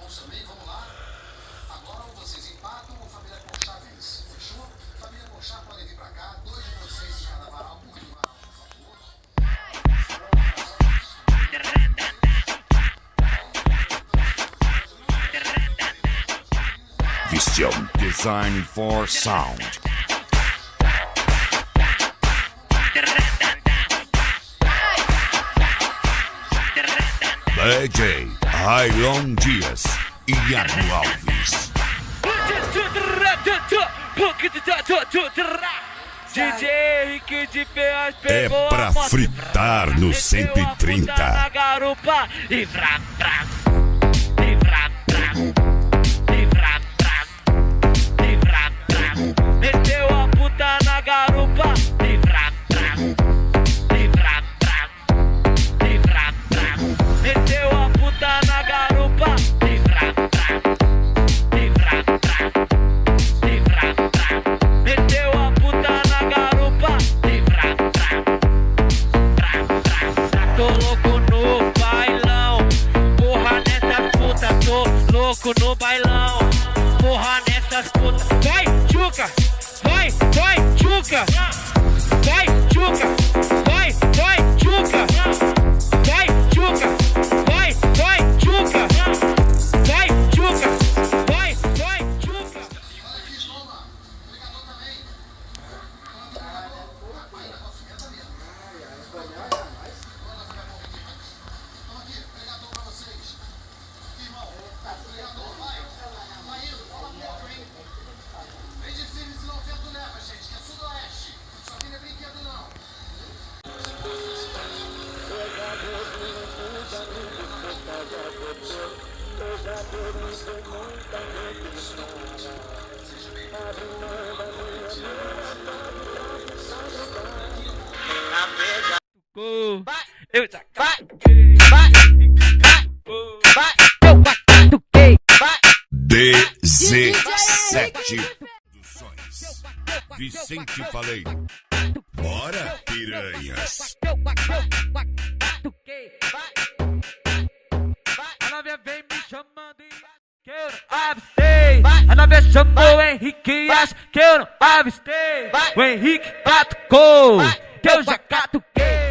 bons também, vamos lá. Agora vocês empatam ou família Conchá vence. Fechou? Família Conchá podem vir pra cá, 2 de vocês em cada varal, 1 de varal, por favor. Vision Design for Sound. DJ Railon Dias e Iago Alves. DJ Henrique de Peas É pegou pra a moto, fritar no meteu a 130. puta na garupa e vrá, vrá, e vrá, vrá, e vrá, vrá, e vrá, vrá. Meteu a puta na garupa e vrá, vrá, e vrá, vrá, e vrá, vrá. Meteu a puta na garupa e vrá, vrá, e vrá, vrá, e vrá, vrá. Meteu a puta na garupa e vrá, vrá, vrá, vrá. Tô louco no bailão, porra nessas putas. Tô louco no bailão, porra nessas putas. Vai, tchuca, vai, tchuca, vai, tchuca, vai, tchuca, vai, tchuca, vai, tchuca, vai, tchuca, vai, tchuca. Olha aqui, toma. Obrigador também. Rapaz, da nossa meta mesmo. Toma aqui, pregador pra vocês. Irmão, pregador, vai. Vai indo, fala pouco, hein? Vem de firme, senão o vento leva, gente, que é sudoeste. Isso aqui não é brinquedo, não. Eu já vai, eu batuquei, DZ7 Produções. Vicente Faleiro. Bora, piranhas. A novinha vem me chamando e que eu não avistei. A novinha chamou o Henrique e acha que eu não avistei. O Henrique batucou, que eu já catuquei.